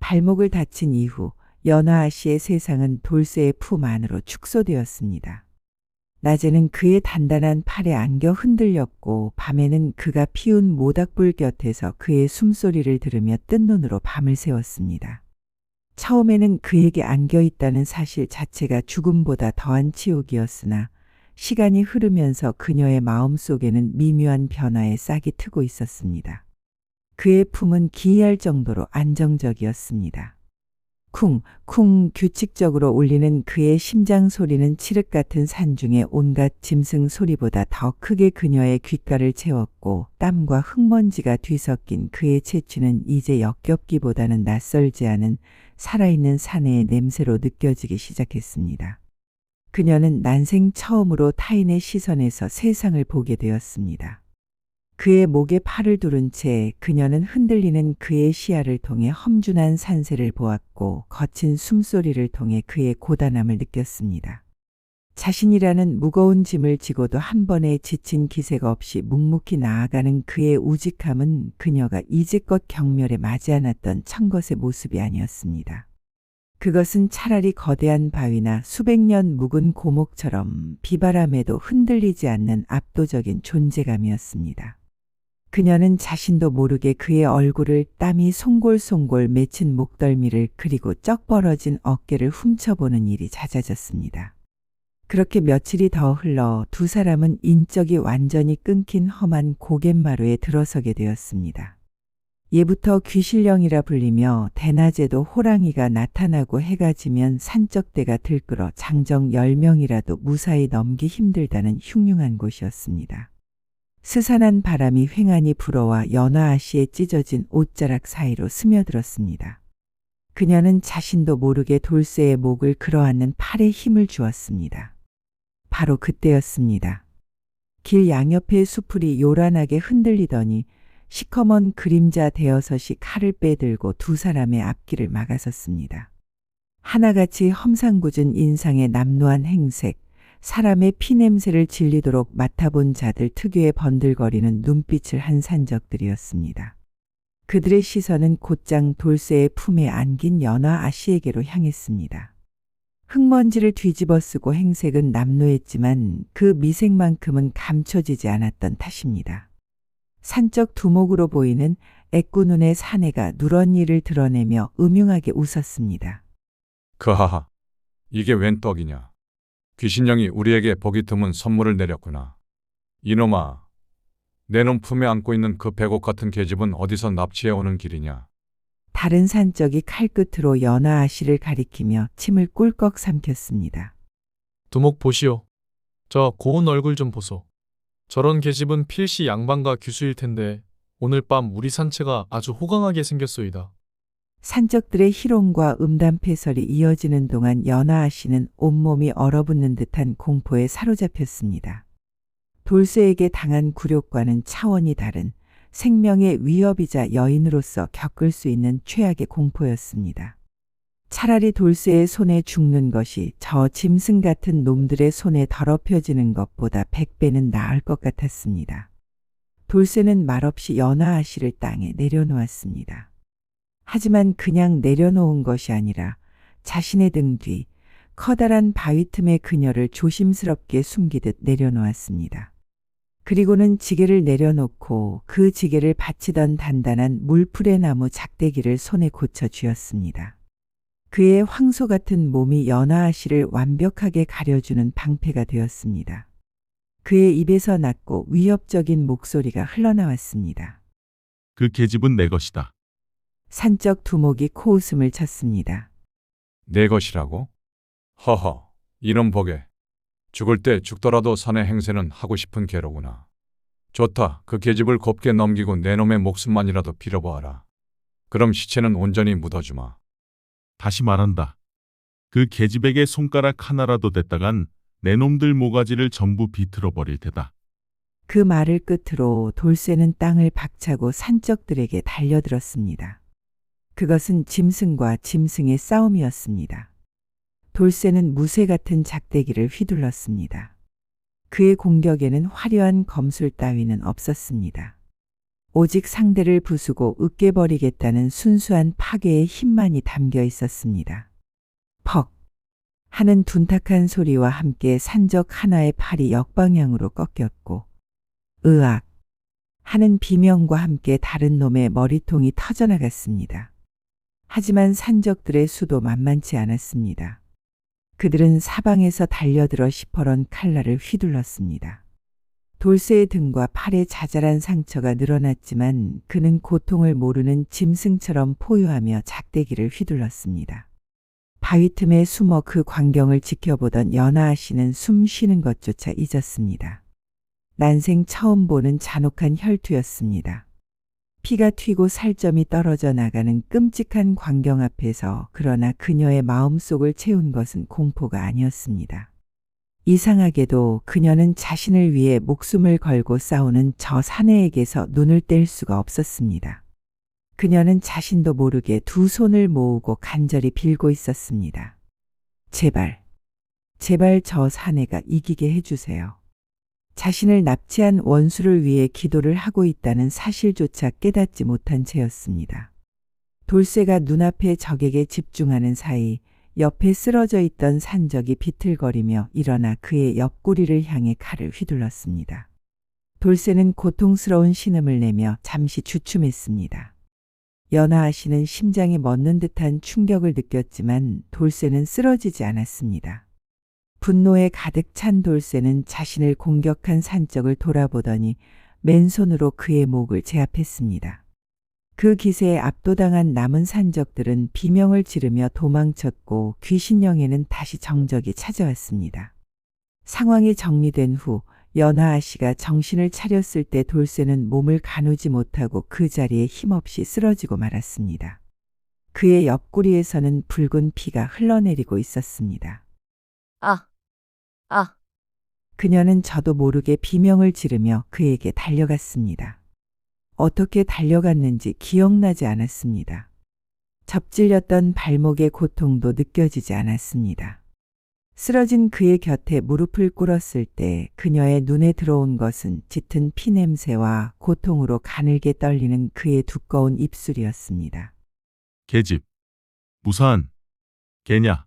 발목을 다친 이후 연하아 씨의 세상은 돌쇠의 품 안으로 축소되었습니다. 낮에는 그의 단단한 팔에 안겨 흔들렸고 밤에는 그가 피운 모닥불 곁에서 그의 숨소리를 들으며 뜬 눈으로 밤을 새웠습니다. 처음에는 그에게 안겨 있다는 사실 자체가 죽음보다 더한 치욕이었으나 시간이 흐르면서 그녀의 마음속에는 미묘한 변화의 싹이 트고 있었습니다. 그의 품은 기이할 정도로 안정적이었습니다. 쿵, 쿵 규칙적으로 울리는 그의 심장 소리는 칠흑 같은 산중의 온갖 짐승 소리보다 더 크게 그녀의 귓가를 채웠고 땀과 흙먼지가 뒤섞인 그의 채취는 이제 역겹기보다는 낯설지 않은 살아있는 사내의 냄새로 느껴지기 시작했습니다. 그녀는 난생 처음으로 타인의 시선에서 세상을 보게 되었습니다. 그의 목에 팔을 두른 채 그녀는 흔들리는 그의 시야를 통해 험준한 산세를 보았고 거친 숨소리를 통해 그의 고단함을 느꼈습니다. 자신이라는 무거운 짐을 지고도 한 번에 지친 기색 없이 묵묵히 나아가는 그의 우직함은 그녀가 이제껏 경멸에 맞지 않았던 청것의 모습이 아니었습니다. 그것은 차라리 거대한 바위나 수백 년 묵은 고목처럼 비바람에도 흔들리지 않는 압도적인 존재감이었습니다. 그녀는 자신도 모르게 그의 얼굴을 땀이 송골송골 맺힌 목덜미를 그리고 쩍 벌어진 어깨를 훔쳐보는 일이 잦아졌습니다. 그렇게 며칠이 더 흘러 두 사람은 인적이 완전히 끊긴 험한 고갯마루에 들어서게 되었습니다. 예부터 귀신령이라 불리며 대낮에도 호랑이가 나타나고 해가 지면 산적대가 들끓어 장정 10명이라도 무사히 넘기 힘들다는 흉흉한 곳이었습니다. 스산한 바람이 횡하니 불어와 연하아 씨의 찢어진 옷자락 사이로 스며들었습니다. 그녀는 자신도 모르게 돌쇠의 목을 끌어안는 팔에 힘을 주었습니다. 바로 그때였습니다. 길 양옆의 수풀이 요란하게 흔들리더니 시커먼 그림자 대여섯이 칼을 빼들고 두 사람의 앞길을 막아섰습니다. 하나같이 험상궂은 인상의 남루한 행색, 사람의 피냄새를 질리도록 맡아본 자들 특유의 번들거리는 눈빛을 한 산적들이었습니다. 그들의 시선은 곧장 돌쇠의 품에 안긴 연하아 씨에게로 향했습니다. 흙먼지를 뒤집어 쓰고 행색은 남루했지만 그 미색만큼은 감춰지지 않았던 탓입니다. 산적 두목으로 보이는 애꾸눈의 사내가 누런 이를 드러내며 음흉하게 웃었습니다. 그하하, 이게 웬 떡이냐. 귀신령이 우리에게 보기 드문 선물을 내렸구나. 이놈아, 내 놈 품에 안고 있는 그 백옥 같은 계집은 어디서 납치해 오는 길이냐. 다른 산적이 칼끝으로 연하아 씨를 가리키며 침을 꿀꺽 삼켰습니다. 두목 보시오. 저 고운 얼굴 좀 보소. 저런 계집은 필시 양반과 귀수일 텐데 오늘 밤 우리 산채가 아주 호강하게 생겼소이다. 산적들의 희롱과 음담패설이 이어지는 동안 연하아 씨는 온몸이 얼어붙는 듯한 공포에 사로잡혔습니다. 돌쇠에게 당한 굴욕과는 차원이 다른 생명의 위협이자 여인으로서 겪을 수 있는 최악의 공포였습니다. 차라리 돌쇠의 손에 죽는 것이 저 짐승 같은 놈들의 손에 더럽혀지는 것보다 100배는 나을 것 같았습니다. 돌쇠는 말없이 연화 아씨를 땅에 내려놓았습니다. 하지만 그냥 내려놓은 것이 아니라 자신의 등 뒤 커다란 바위 틈에 그녀를 조심스럽게 숨기듯 내려놓았습니다. 그리고는 지게를 내려놓고 그 지게를 받치던 단단한 물풀의 나무 작대기를 손에 고쳐 쥐었습니다. 그의 황소 같은 몸이 연화 아씨를 완벽하게 가려주는 방패가 되었습니다. 그의 입에서 낮고 위협적인 목소리가 흘러나왔습니다. 그 계집은 내 것이다. 산적 두목이 코웃음을 쳤습니다. 내 것이라고? 허허, 이런 복에. 죽을 때 죽더라도 산의 행세는 하고 싶은 게로구나. 좋다, 그 계집을 곱게 넘기고 내 놈의 목숨만이라도 빌어보아라. 그럼 시체는 온전히 묻어주마. 다시 말한다. 그 계집에게 손가락 하나라도 댔다간 내 놈들 모가지를 전부 비틀어 버릴 테다. 그 말을 끝으로 돌쇠는 땅을 박차고 산적들에게 달려들었습니다. 그것은 짐승과 짐승의 싸움이었습니다. 돌쇠는 무쇠 같은 작대기를 휘둘렀습니다. 그의 공격에는 화려한 검술 따위는 없었습니다. 오직 상대를 부수고 으깨버리겠다는 순수한 파괴의 힘만이 담겨 있었습니다. 퍽 하는 둔탁한 소리와 함께 산적 하나의 팔이 역방향으로 꺾였고 으악 하는 비명과 함께 다른 놈의 머리통이 터져나갔습니다. 하지만 산적들의 수도 만만치 않았습니다. 그들은 사방에서 달려들어 시퍼런 칼날을 휘둘렀습니다. 돌쇠의 등과 팔에 자잘한 상처가 늘어났지만 그는 고통을 모르는 짐승처럼 포효하며 작대기를 휘둘렀습니다. 바위 틈에 숨어 그 광경을 지켜보던 연하 씨는 숨 쉬는 것조차 잊었습니다. 난생 처음 보는 잔혹한 혈투였습니다. 피가 튀고 살점이 떨어져 나가는 끔찍한 광경 앞에서 그러나 그녀의 마음속을 채운 것은 공포가 아니었습니다. 이상하게도 그녀는 자신을 위해 목숨을 걸고 싸우는 저 사내에게서 눈을 뗄 수가 없었습니다. 그녀는 자신도 모르게 두 손을 모으고 간절히 빌고 있었습니다. 제발, 제발 저 사내가 이기게 해주세요. 자신을 납치한 원수를 위해 기도를 하고 있다는 사실조차 깨닫지 못한 채였습니다. 돌쇠가 눈앞의 적에게 집중하는 사이 옆에 쓰러져 있던 산적이 비틀거리며 일어나 그의 옆구리를 향해 칼을 휘둘렀습니다. 돌쇠는 고통스러운 신음을 내며 잠시 주춤했습니다. 연하 씨는 심장이 멎는 듯한 충격을 느꼈지만 돌쇠는 쓰러지지 않았습니다. 분노에 가득 찬 돌쇠는 자신을 공격한 산적을 돌아보더니 맨손으로 그의 목을 제압했습니다. 그 기세에 압도당한 남은 산적들은 비명을 지르며 도망쳤고 귀신령에는 다시 정적이 찾아왔습니다. 상황이 정리된 후 연하 씨가 정신을 차렸을 때 돌쇠는 몸을 가누지 못하고 그 자리에 힘없이 쓰러지고 말았습니다. 그의 옆구리에서는 붉은 피가 흘러내리고 있었습니다. 아, 그녀는 저도 모르게 비명을 지르며 그에게 달려갔습니다. 어떻게 달려갔는지 기억나지 않았습니다. 접질렸던 발목의 고통도 느껴지지 않았습니다. 쓰러진 그의 곁에 무릎을 꿇었을 때 그녀의 눈에 들어온 것은 짙은 피냄새와 고통으로 가늘게 떨리는 그의 두꺼운 입술이었습니다. 계집. 무사한. 개냐.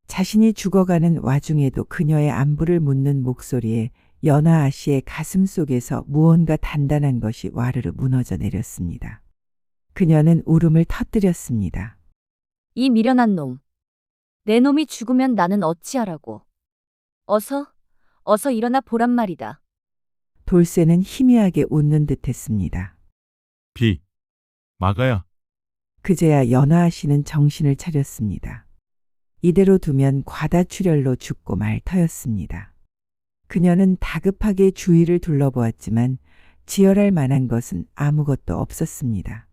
자신이 죽어가는 와중에도 그녀의 안부를 묻는 목소리에 연하 아씨의 가슴 속에서 무언가 단단한 것이 와르르 무너져 내렸습니다. 그녀는 울음을 터뜨렸습니다. 이 미련한 놈. 내 놈이 죽으면 나는 어찌하라고. 어서 일어나 보란 말이다. 돌쇠는 희미하게 웃는 듯했습니다. 마가야. 그제야 연하 씨는 정신을 차렸습니다. 이대로 두면 과다출혈로 죽고 말 터였습니다. 그녀는 다급하게 주위를 둘러보았지만 지혈할 만한 것은 아무것도 없었습니다.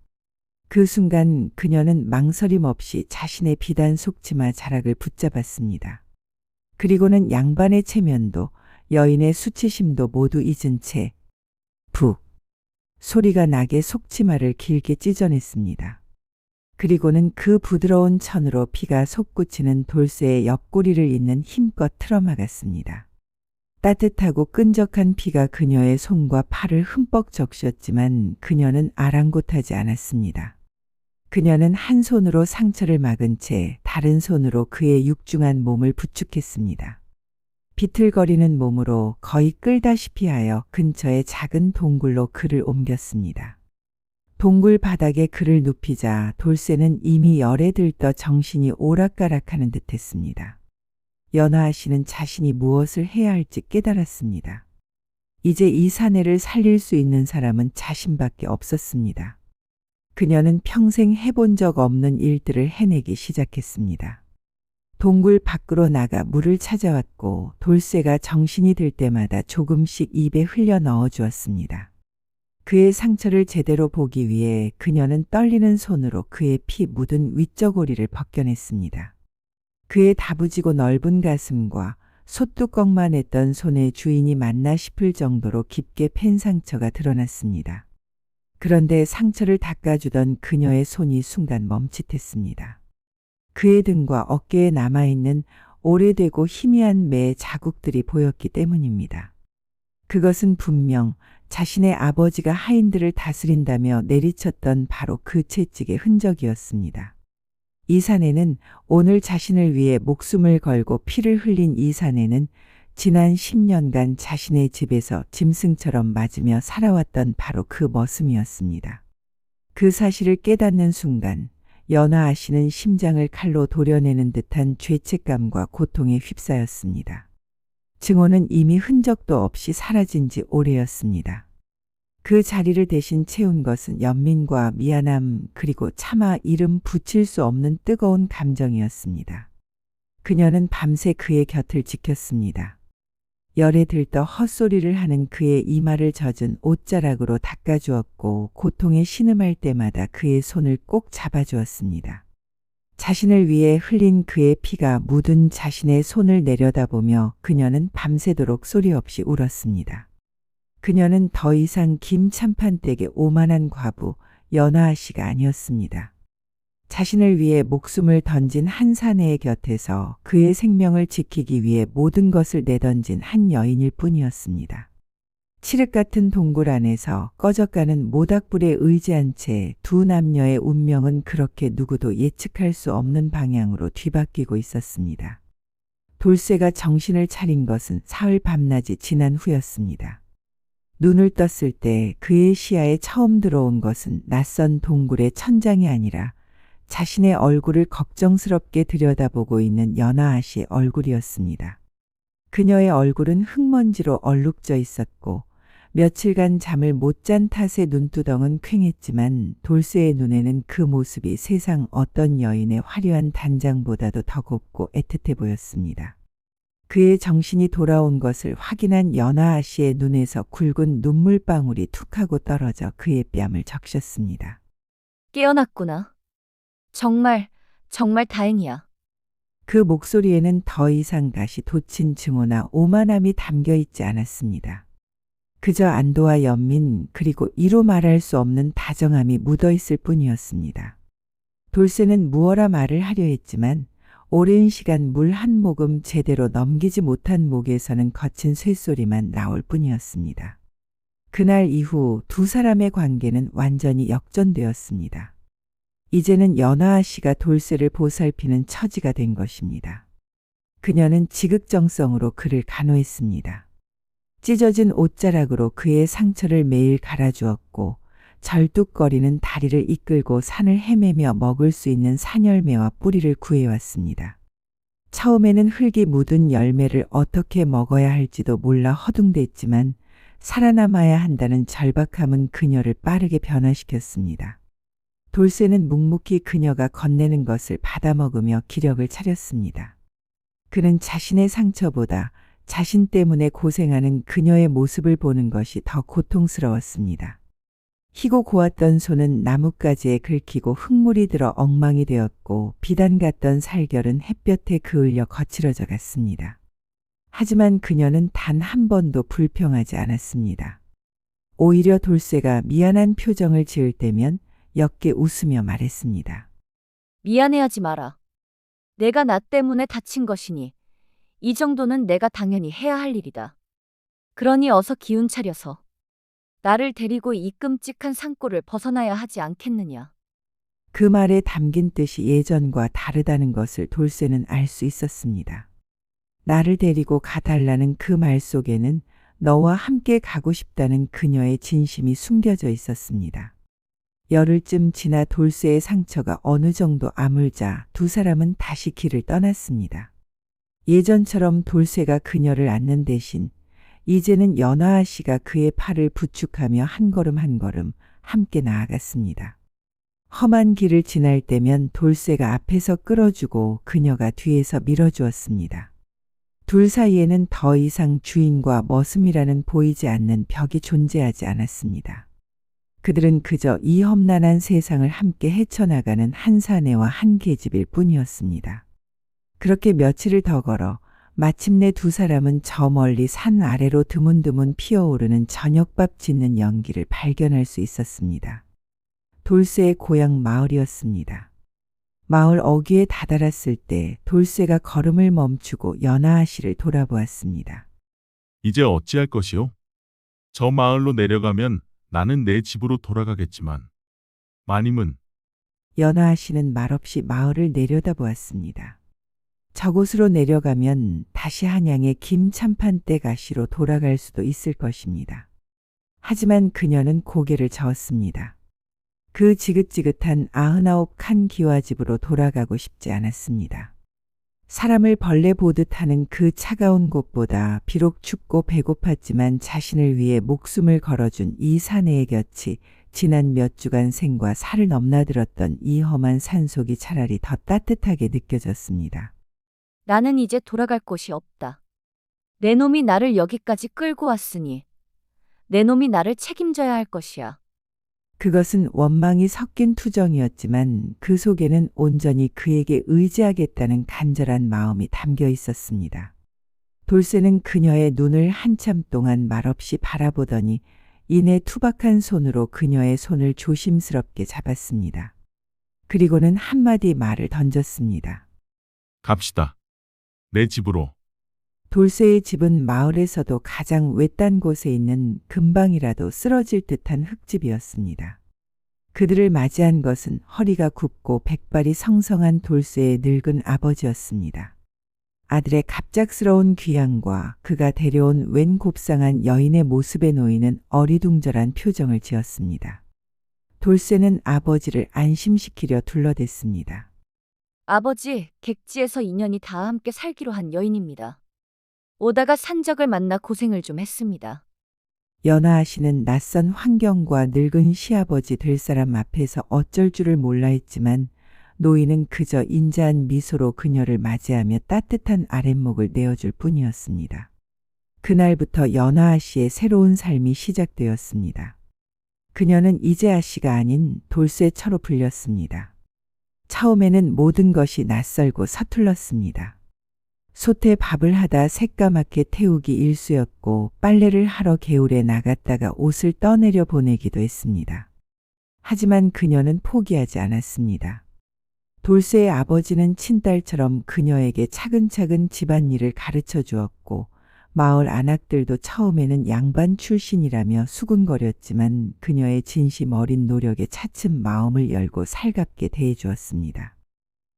그 순간 그녀는 망설임 없이 자신의 비단 속치마 자락을 붙잡았습니다. 그리고는 양반의 체면도 여인의 수치심도 모두 잊은 채 푹 소리가 나게 속치마를 길게 찢어냈습니다. 그리고는 그 부드러운 천으로 피가 솟구치는 돌쇠의 옆구리를 잇는 힘껏 틀어막았습니다. 따뜻하고 끈적한 피가 그녀의 손과 팔을 흠뻑 적셨지만 그녀는 아랑곳하지 않았습니다. 그녀는 한 손으로 상처를 막은 채 다른 손으로 그의 육중한 몸을 부축했습니다. 비틀거리는 몸으로 거의 끌다시피 하여 근처의 작은 동굴로 그를 옮겼습니다. 동굴 바닥에 그를 눕히자 돌쇠는 이미 열에 들떠 정신이 오락가락하는 듯했습니다. 연하아 씨는 자신이 무엇을 해야 할지 깨달았습니다. 이제 이 사내를 살릴 수 있는 사람은 자신밖에 없었습니다. 그녀는 평생 해본 적 없는 일들을 해내기 시작했습니다. 동굴 밖으로 나가 물을 찾아왔고 돌쇠가 정신이 들 때마다 조금씩 입에 흘려 넣어 주었습니다. 그의 상처를 제대로 보기 위해 그녀는 떨리는 손으로 그의 피 묻은 위저고리를 벗겨냈습니다. 그의 다부지고 넓은 가슴과 솥뚜껑만 했던 손의 주인이 맞나 싶을 정도로 깊게 팬 상처가 드러났습니다. 그런데 상처를 닦아주던 그녀의 손이 순간 멈칫했습니다. 그의 등과 어깨에 남아있는 오래되고 희미한 매 자국들이 보였기 때문입니다. 그것은 분명 자신의 아버지가 하인들을 다스린다며 내리쳤던 바로 그 채찍의 흔적이었습니다. 이 사내는 오늘 자신을 위해 목숨을 걸고 피를 흘린 이 사내는 지난 10년간 자신의 집에서 짐승처럼 맞으며 살아왔던 바로 그 머슴이었습니다. 그 사실을 깨닫는 순간 연하아 씨는 심장을 칼로 도려내는 듯한 죄책감과 고통에 휩싸였습니다. 증오는 이미 흔적도 없이 사라진 지 오래였습니다. 그 자리를 대신 채운 것은 연민과 미안함 그리고 차마 이름 붙일 수 없는 뜨거운 감정이었습니다. 그녀는 밤새 그의 곁을 지켰습니다. 열에 들떠 헛소리를 하는 그의 이마를 젖은 옷자락으로 닦아주었고 고통에 신음할 때마다 그의 손을 꼭 잡아주었습니다. 자신을 위해 흘린 그의 피가 묻은 자신의 손을 내려다보며 그녀는 밤새도록 소리 없이 울었습니다. 그녀는 더 이상 김참판댁의 오만한 과부 연하아 씨가 아니었습니다. 자신을 위해 목숨을 던진 한 사내의 곁에서 그의 생명을 지키기 위해 모든 것을 내던진 한 여인일 뿐이었습니다. 칠흑 같은 동굴 안에서 꺼져가는 모닥불에 의지한 채 두 남녀의 운명은 그렇게 누구도 예측할 수 없는 방향으로 뒤바뀌고 있었습니다. 돌쇠가 정신을 차린 것은 사흘 밤낮이 지난 후였습니다. 눈을 떴을 때 그의 시야에 처음 들어온 것은 낯선 동굴의 천장이 아니라 자신의 얼굴을 걱정스럽게 들여다보고 있는 연하아 씨의 얼굴이었습니다. 그녀의 얼굴은 흙먼지로 얼룩져 있었고 며칠간 잠을 못 잔 탓에 눈두덩은 퀭했지만 돌쇠의 눈에는 그 모습이 세상 어떤 여인의 화려한 단장보다도 더 곱고 애틋해 보였습니다. 그의 정신이 돌아온 것을 확인한 연하아 씨의 눈에서 굵은 눈물방울이 툭 하고 떨어져 그의 뺨을 적셨습니다. 깨어났구나. 정말 다행이야. 그 목소리에는 더 이상 다시 돋친 증오나 오만함이 담겨 있지 않았습니다. 그저 안도와 연민 그리고 이루 말할 수 없는 다정함이 묻어 있을 뿐이었습니다. 돌쇠는 무어라 말을 하려 했지만 오랜 시간 물 한 모금 제대로 넘기지 못한 목에서는 거친 쇳소리만 나올 뿐이었습니다. 그날 이후 두 사람의 관계는 완전히 역전되었습니다. 이제는 연하아 씨가 돌쇠를 보살피는 처지가 된 것입니다. 그녀는 지극정성으로 그를 간호했습니다. 찢어진 옷자락으로 그의 상처를 매일 갈아주었고 절뚝거리는 다리를 이끌고 산을 헤매며 먹을 수 있는 산열매와 뿌리를 구해왔습니다. 처음에는 흙이 묻은 열매를 어떻게 먹어야 할지도 몰라 허둥댔지만 살아남아야 한다는 절박함은 그녀를 빠르게 변화시켰습니다. 돌쇠는 묵묵히 그녀가 건네는 것을 받아먹으며 기력을 차렸습니다. 그는 자신의 상처보다 자신 때문에 고생하는 그녀의 모습을 보는 것이 더 고통스러웠습니다. 희고 고왔던 손은 나뭇가지에 긁히고 흙물이 들어 엉망이 되었고 비단 같던 살결은 햇볕에 그을려 거칠어져 갔습니다. 하지만 그녀는 단 한 번도 불평하지 않았습니다. 오히려 돌쇠가 미안한 표정을 지을 때면 옅게 웃으며 말했습니다. 미안해하지 마라. 내가 나 때문에 다친 것이니 이 정도는 내가 당연히 해야 할 일이다. 그러니 어서 기운 차려서 나를 데리고 이 끔찍한 산골을 벗어나야 하지 않겠느냐. 그 말에 담긴 뜻이 예전과 다르다는 것을 돌쇠는 알 수 있었습니다. 나를 데리고 가달라는 그 말 속에는 너와 함께 가고 싶다는 그녀의 진심이 숨겨져 있었습니다. 열흘쯤 지나 돌쇠의 상처가 어느 정도 아물자 두 사람은 다시 길을 떠났습니다. 예전처럼 돌쇠가 그녀를 안는 대신 이제는 연화아 씨가 그의 팔을 부축하며 한 걸음 한 걸음 함께 나아갔습니다. 험한 길을 지날 때면 돌쇠가 앞에서 끌어주고 그녀가 뒤에서 밀어주었습니다. 둘 사이에는 더 이상 주인과 머슴이라는 보이지 않는 벽이 존재하지 않았습니다. 그들은 그저 이 험난한 세상을 함께 헤쳐나가는 한 사내와 한 계집일 뿐이었습니다. 그렇게 며칠을 더 걸어 마침내 두 사람은 저 멀리 산 아래로 드문드문 피어오르는 저녁밥 짓는 연기를 발견할 수 있었습니다. 돌쇠의 고향 마을이었습니다. 마을 어귀에 다다랐을 때 돌쇠가 걸음을 멈추고 연하아 씨를 돌아보았습니다. 이제 어찌할 것이오? 저 마을로 내려가면 나는 내 집으로 돌아가겠지만 마님은 연하아 씨는 말없이 마을을 내려다보았습니다. 저곳으로 내려가면 다시 한양의 김참판댁 가시로 돌아갈 수도 있을 것입니다. 하지만 그녀는 고개를 저었습니다. 그 지긋지긋한 99칸 기와집으로 돌아가고 싶지 않았습니다. 사람을 벌레 보듯 하는 그 차가운 곳보다 비록 춥고 배고팠지만 자신을 위해 목숨을 걸어준 이 사내의 곁이 지난 몇 주간 생과 살을 넘나들었던 이 험한 산속이 차라리 더 따뜻하게 느껴졌습니다. 나는 이제 돌아갈 곳이 없다. 내 놈이 나를 여기까지 끌고 왔으니 내 놈이 나를 책임져야 할 것이야. 그것은 원망이 섞인 투정이었지만 그 속에는 온전히 그에게 의지하겠다는 간절한 마음이 담겨 있었습니다. 돌쇠는 그녀의 눈을 한참 동안 말없이 바라보더니 이내 투박한 손으로 그녀의 손을 조심스럽게 잡았습니다. 그리고는 한마디 말을 던졌습니다. 갑시다. 내 집으로. 돌쇠의 집은 마을에서도 가장 외딴 곳에 있는 금방이라도 쓰러질 듯한 흙집이었습니다. 그들을 맞이한 것은 허리가 굽고 백발이 성성한 돌쇠의 늙은 아버지였습니다. 아들의 갑작스러운 귀향과 그가 데려온 웬 곱상한 여인의 모습에 놓이는 어리둥절한 표정을 지었습니다. 돌쇠는 아버지를 안심시키려 둘러댔습니다. 아버지, 객지에서 인연이 다 함께 살기로 한 여인입니다. 오다가 산적을 만나 고생을 좀 했습니다. 연하아 씨는 낯선 환경과 늙은 시아버지 될 사람 앞에서 어쩔 줄을 몰라 했지만 노인은 그저 인자한 미소로 그녀를 맞이하며 따뜻한 아랫목을 내어줄 뿐이었습니다. 그날부터 연하아 씨의 새로운 삶이 시작되었습니다. 그녀는 이재아 씨가 아닌 돌쇠처로 불렸습니다. 처음에는 모든 것이 낯설고 서툴렀습니다. 솥에 밥을 하다 새까맣게 태우기 일쑤였고 빨래를 하러 개울에 나갔다가 옷을 떠내려 보내기도 했습니다. 하지만 그녀는 포기하지 않았습니다. 돌쇠의 아버지는 친딸처럼 그녀에게 차근차근 집안일을 가르쳐 주었고 마을 안악들도 처음에는 양반 출신이라며 수군거렸지만 그녀의 진심 어린 노력에 차츰 마음을 열고 살갑게 대해주었습니다.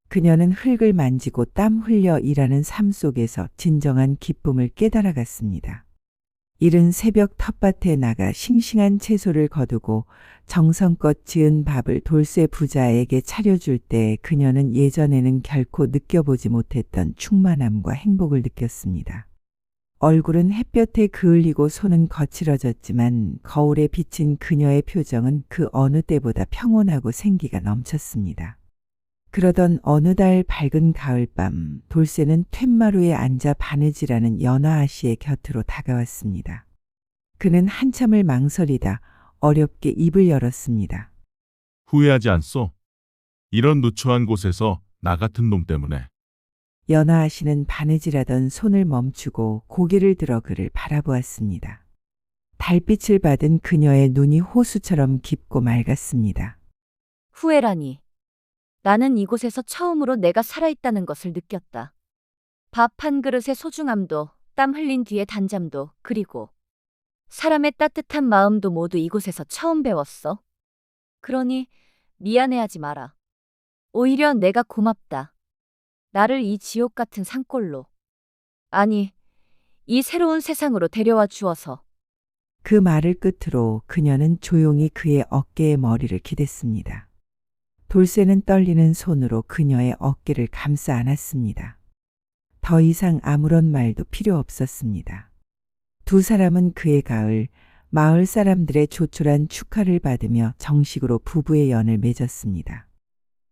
그녀는 흙을 만지고 땀 흘려 일하는 삶 속에서 진정한 기쁨을 깨달아갔습니다. 이른 새벽 텃밭에 나가 싱싱한 채소를 거두고 정성껏 지은 밥을 돌쇠 부자에게 차려줄 때 그녀는 예전에는 결코 느껴보지 못했던 충만함과 행복을 느꼈습니다. 얼굴은 햇볕에 그을리고 손은 거칠어졌지만 거울에 비친 그녀의 표정은 그 어느 때보다 평온하고 생기가 넘쳤습니다. 그러던 어느 달 밝은 가을밤 돌쇠는 툇마루에 앉아 바느질하는 연하아 씨의 곁으로 다가왔습니다. 그는 한참을 망설이다 어렵게 입을 열었습니다. 후회하지 않소? 이런 누추한 곳에서 나 같은 놈 때문에. 연하아 씨는 바느질하던 손을 멈추고 고개를 들어 그를 바라보았습니다. 달빛을 받은 그녀의 눈이 호수처럼 깊고 맑았습니다. 후회라니. 나는 이곳에서 처음으로 내가 살아있다는 것을 느꼈다. 밥 한 그릇의 소중함도, 땀 흘린 뒤의 단잠도, 그리고 사람의 따뜻한 마음도 모두 이곳에서 처음 배웠어. 그러니 미안해하지 마라. 오히려 내가 고맙다. 나를 이 지옥 같은 산골로, 아니, 이 새로운 세상으로 데려와 주어서. 그 말을 끝으로 그녀는 조용히 그의 어깨에 머리를 기댔습니다. 돌쇠는 떨리는 손으로 그녀의 어깨를 감싸 안았습니다. 더 이상 아무런 말도 필요 없었습니다. 두 사람은 그의 가을, 마을 사람들의 조촐한 축하를 받으며 정식으로 부부의 연을 맺었습니다.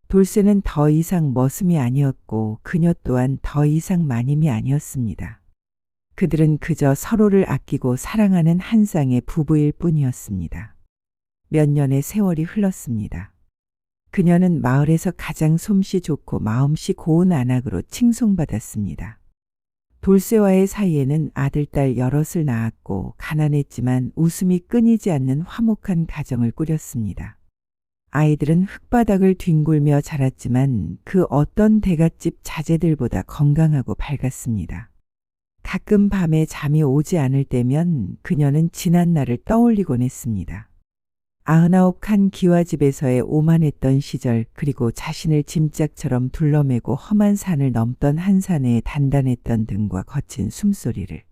돌쇠는 더 이상 머슴이 아니었고 그녀 또한 더 이상 마님이 아니었습니다. 그들은 그저 서로를 아끼고 사랑하는 한 쌍의 부부일 뿐이었습니다. 몇 년의 세월이 흘렀습니다. 그녀는 마을에서 가장 솜씨 좋고 마음씨 고운 안악으로 칭송받았습니다. 돌쇠와의 사이에는 아들, 딸 여럿을 낳았고 가난했지만 웃음이 끊이지 않는 화목한 가정을 꾸렸습니다. 아이들은 흙바닥을 뒹굴며 자랐지만 그 어떤 대갓집 자제들보다 건강하고 밝았습니다. 가끔 밤에 잠이 오지 않을 때면 그녀는 지난 날을 떠올리곤 했습니다. 99칸 기와집에서의 오만했던 시절, 그리고 자신을 짐짝처럼 둘러매고 험한 산을 넘던 한 사내의 단단했던 등과 거친 숨소리를.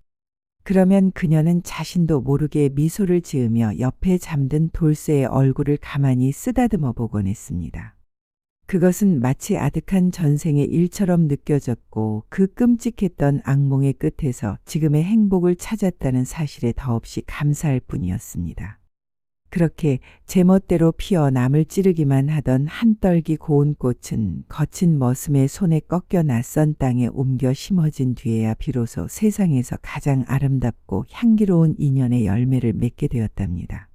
그러면 그녀는 자신도 모르게 미소를 지으며 옆에 잠든 돌쇠의 얼굴을 가만히 쓰다듬어 보곤 했습니다. 그것은 마치 아득한 전생의 일처럼 느껴졌고 그 끔찍했던 악몽의 끝에서 지금의 행복을 찾았다는 사실에 더없이 감사할 뿐이었습니다. 그렇게 제멋대로 피어 남을 찌르기만 하던 한 떨기 고운 꽃은 거친 머슴의 손에 꺾여 낯선 땅에 옮겨 심어진 뒤에야 비로소 세상에서 가장 아름답고 향기로운 인연의 열매를 맺게 되었답니다.